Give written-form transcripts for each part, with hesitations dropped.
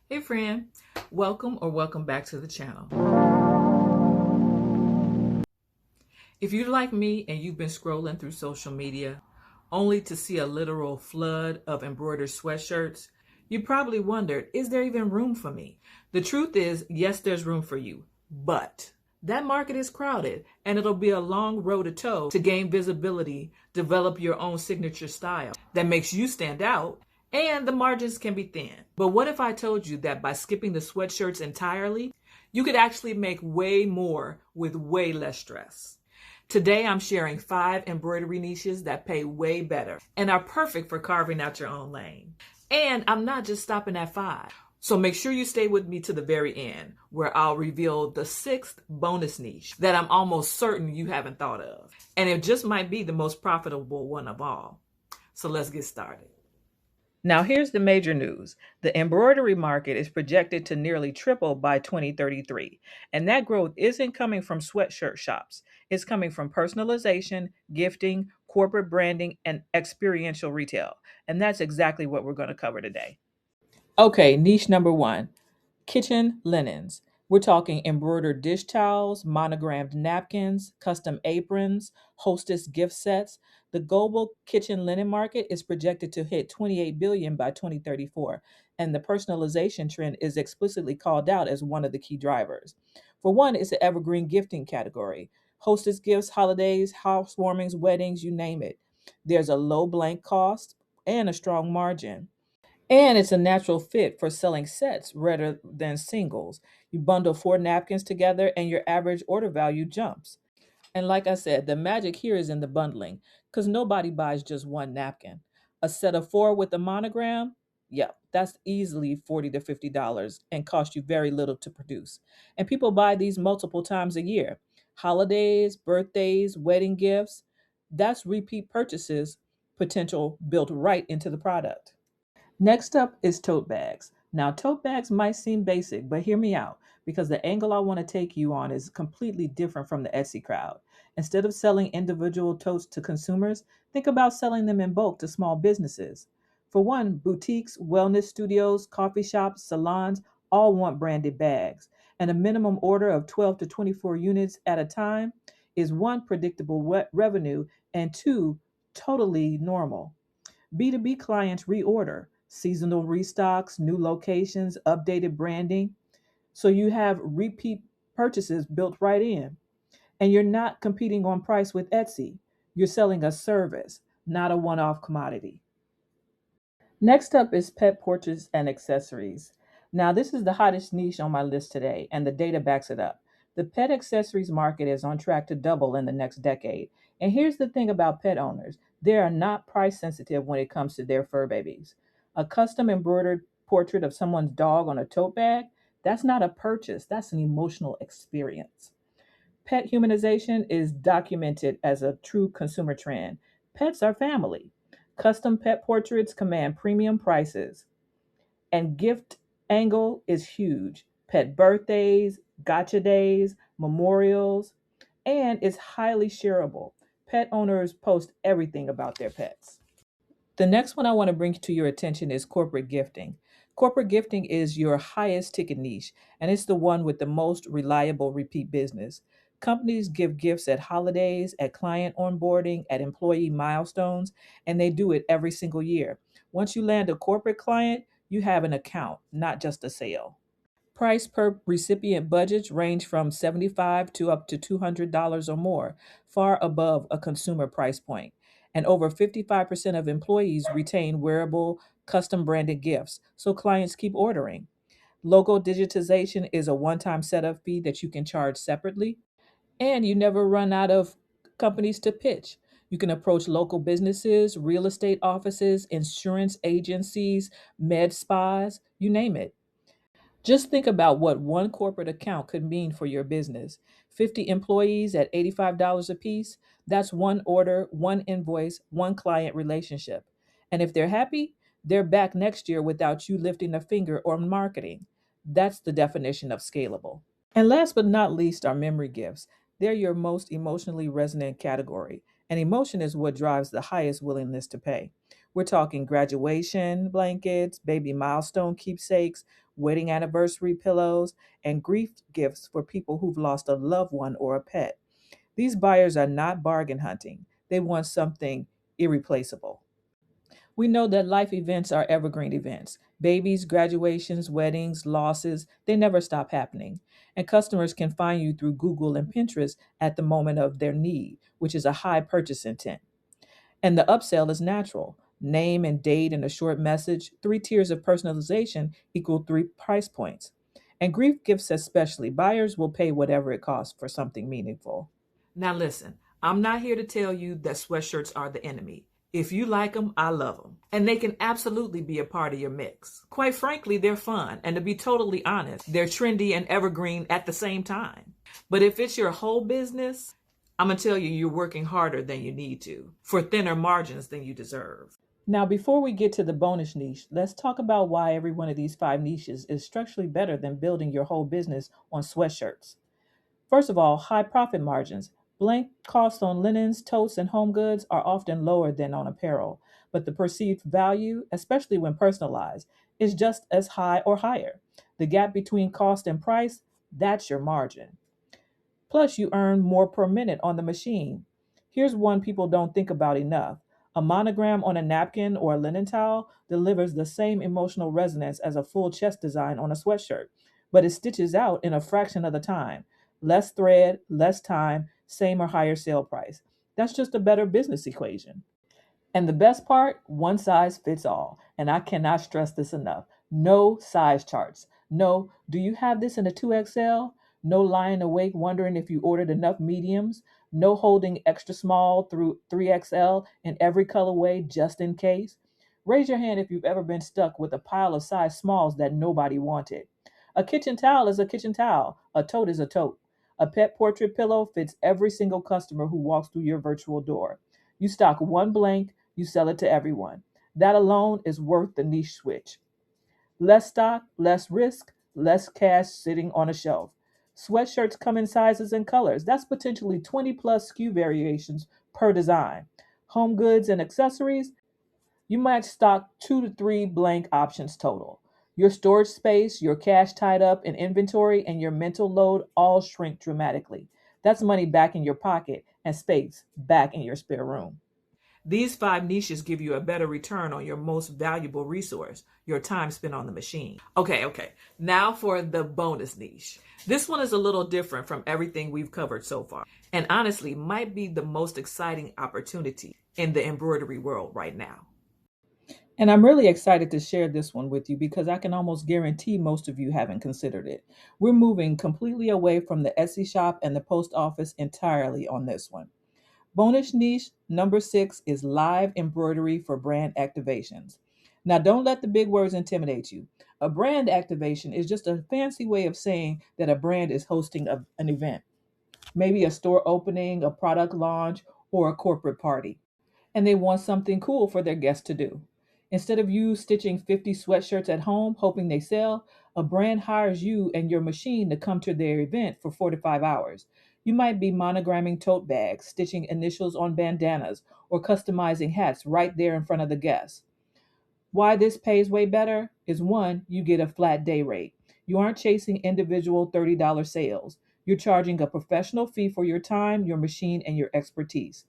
Hey friend, welcome back to the channel. If you're like me and you've been scrolling through social media only to see a literal flood of embroidered sweatshirts, you probably wondered, is there even room for me? The truth is, yes, there's room for you, but that market is crowded and it'll be a long road to toe to gain visibility, develop your own signature style that makes you stand out, and the margins can be thin. But what if I told you that by skipping the sweatshirts entirely, you could actually make way more with way less stress? Today, I'm sharing 5 embroidery niches that pay way better and are perfect for carving out your own lane. And I'm not just stopping at 5. So make sure you stay with me to the very end, where I'll reveal the 6th bonus niche that I'm almost certain you haven't thought of. And it just might be the most profitable one of all. So let's get started. Now, here's the major news. The embroidery market is projected to nearly triple by 2033. And that growth isn't coming from sweatshirt shops, it's coming from personalization, gifting, corporate branding, and experiential retail. And that's exactly what we're going to cover today. Okay, niche number 1. Kitchen linens. We're talking embroidered dish towels, monogrammed napkins, custom aprons, hostess gift sets. The global kitchen linen market is projected to hit 28 billion by 2034, and the personalization trend is explicitly called out as one of the key drivers. For one, it's an evergreen gifting category. Hostess gifts, holidays, housewarmings, weddings, you name it. There's a low blank cost and a strong margin. And it's a natural fit for selling sets rather than singles. You bundle 4 napkins together and your average order value jumps. And like I said, the magic here is in the bundling because nobody buys just one napkin. A set of 4 with a monogram, yeah, that's easily $40 to $50 and cost you very little to produce. And people buy these multiple times a year. Holidays, birthdays, wedding gifts, that's repeat purchases potential built right into the product. Next up is tote bags. Now, tote bags might seem basic, but hear me out because the angle I want to take you on is completely different from the Etsy crowd. Instead of selling individual totes to consumers, think about selling them in bulk to small businesses. For one, boutiques, wellness studios, coffee shops, salons all want branded bags, and a minimum order of 12 to 24 units at a time is one, predictable revenue, and two, totally normal. B2B clients reorder seasonal restocks, new locations, updated branding. So you have repeat purchases built right in. And you're not competing on price with Etsy. You're selling a service, not a one off commodity. Next up is pet portraits and accessories. Now, this is the hottest niche on my list today, and the data backs it up. The pet accessories market is on track to double in the next decade. And here's the thing about pet owners, they are not price sensitive when it comes to their fur babies. A custom embroidered portrait of someone's dog on a tote bag, that's not a purchase, that's an emotional experience. Pet humanization is documented as a true consumer trend. Pets are family. Custom pet portraits command premium prices, and gift angle is huge. Pet birthdays, gotcha days, memorials, and it's highly shareable. Pet owners post everything about their pets. The next one I want to bring to your attention is corporate gifting. Corporate gifting is your highest ticket niche, and it's the one with the most reliable repeat business. Companies give gifts at holidays, at client onboarding, at employee milestones, and they do it every single year. Once you land a corporate client, you have an account, not just a sale. Price per recipient budgets range from 75 to up to $200 or more, far above a consumer price point. And over 55% of employees retain wearable, custom branded gifts, so clients keep ordering. Logo digitization is a one time setup fee that you can charge separately, and you never run out of companies to pitch. You can approach local businesses, real estate offices, insurance agencies, med spas, you name it. Just think about what one corporate account could mean for your business. 50 employees at $85 a piece, that's one order, one invoice, one client relationship. And if they're happy, they're back next year without you lifting a finger or marketing. That's the definition of scalable. And last but not least are memory gifts. They're your most emotionally resonant category. And emotion is what drives the highest willingness to pay. We're talking graduation blankets, baby milestone keepsakes, wedding anniversary pillows, and grief gifts for people who've lost a loved one or a pet. These buyers are not bargain hunting, they want something irreplaceable. We know that life events are evergreen events. Babies, graduations, weddings, losses, they never stop happening. And customers can find you through Google and Pinterest at the moment of their need, which is a high purchase intent. And the upsell is natural. Name and date and a short message, 3 tiers of personalization equal 3 price points. And grief gifts, especially, buyers will pay whatever it costs for something meaningful. Now, listen, I'm not here to tell you that sweatshirts are the enemy. If you like them, I love them. And they can absolutely be a part of your mix. Quite frankly, they're fun. And to be totally honest, they're trendy and evergreen at the same time. But if it's your whole business, I'm going to tell you, you're working harder than you need to for thinner margins than you deserve. Now, before we get to the bonus niche, let's talk about why every one of these 5 niches is structurally better than building your whole business on sweatshirts. First of all, high profit margins. Blank costs on linens, totes, and home goods are often lower than on apparel, but the perceived value, especially when personalized, is just as high or higher. The gap between cost and price, that's your margin. Plus, you earn more per minute on the machine. Here's one people don't think about enough. A monogram on a napkin or a linen towel delivers the same emotional resonance as a full chest design on a sweatshirt, but it stitches out in a fraction of the time. Less thread, less time, same or higher sale price. That's just a better business equation. And the best part, one size fits all. And I cannot stress this enough. No size charts. No, do you have this in a 2XL? No lying awake wondering if you ordered enough mediums. No holding extra small through 3XL in every colorway just in case. Raise your hand if you've ever been stuck with a pile of size smalls that nobody wanted. A kitchen towel is a kitchen towel. A tote is a tote. A pet portrait pillow fits every single customer who walks through your virtual door. You stock one blank, you sell it to everyone. That alone is worth the niche switch. Less stock, less risk, less cash sitting on a shelf. Sweatshirts come in sizes and colors. That's potentially 20 plus SKU variations per design. Home goods and accessories, you might stock 2 to 3 blank options total. Your storage space, your cash tied up in inventory, and your mental load all shrink dramatically. That's money back in your pocket and space back in your spare room. These 5 niches give you a better return on your most valuable resource, your time spent on the machine. Okay. Now for the bonus niche. This one is a little different from everything we've covered so far, and honestly might be the most exciting opportunity in the embroidery world right now. And I'm really excited to share this one with you because I can almost guarantee most of you haven't considered it. We're moving completely away from the Etsy shop and the post office entirely on this one. Bonus niche number 6 is live embroidery for brand activations. Now, don't let the big words intimidate you. A brand activation is just a fancy way of saying that a brand is hosting an event, maybe a store opening, a product launch, or a corporate party, and they want something cool for their guests to do. Instead of you stitching 50 sweatshirts at home hoping they sell, a brand hires you and your machine to come to their event for 45 hours. You might be monogramming tote bags, stitching initials on bandanas, or customizing hats right there in front of the guests. Why this pays way better is one, you get a flat day rate. You aren't chasing individual $30 sales. You're charging a professional fee for your time, your machine, and your expertise.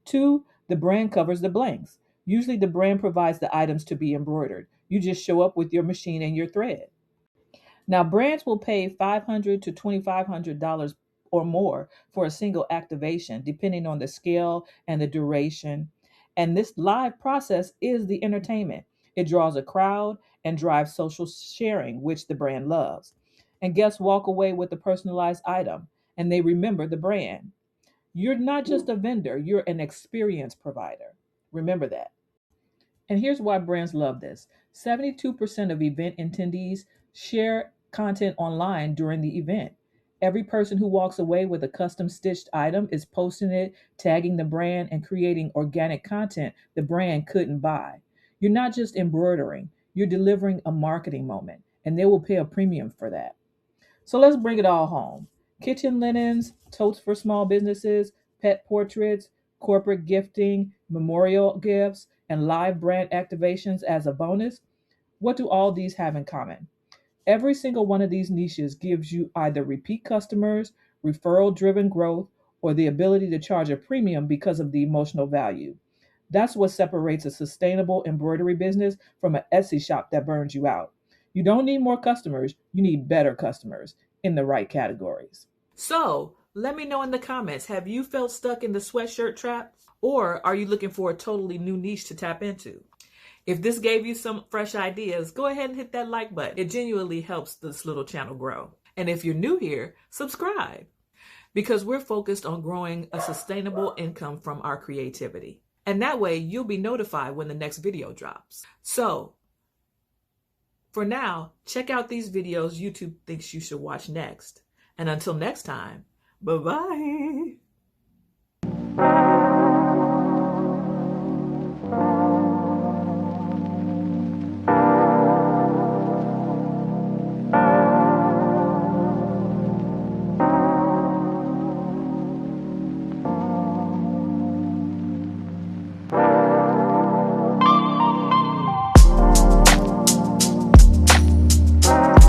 Two, the brand covers the blanks. Usually the brand provides the items to be embroidered. You just show up with your machine and your thread. Now, brands will pay $500 to $2,500 or more for a single activation, depending on the scale and the duration. And this live process is the entertainment. It draws a crowd and drives social sharing, which the brand loves. And guests walk away with a personalized item and they remember the brand. You're not just a vendor, you're an experience provider. Remember that. And here's why brands love this: 72% of event attendees share content online during the event. Every person who walks away with a custom stitched item is posting it, tagging the brand, and creating organic content the brand couldn't buy. You're not just embroidering, you're delivering a marketing moment, and they will pay a premium for that. So let's bring it all home. Kitchen linens, totes for small businesses, pet portraits, corporate gifting, memorial gifts, and live brand activations as a bonus, what do all these have in common? Every single one of these niches gives you either repeat customers, referral driven growth, or the ability to charge a premium because of the emotional value. That's what separates a sustainable embroidery business from an Etsy shop that burns you out. You don't need more customers, you need better customers in the right categories. So, let me know in the comments, have you felt stuck in the sweatshirt trap? Or are you looking for a totally new niche to tap into? If this gave you some fresh ideas, go ahead and hit that like button. It genuinely helps this little channel grow. And if you're new here, subscribe, because we're focused on growing a sustainable income from our creativity. And that way you'll be notified when the next video drops. So for now, check out these videos YouTube thinks you should watch next. And until next time, bye-bye.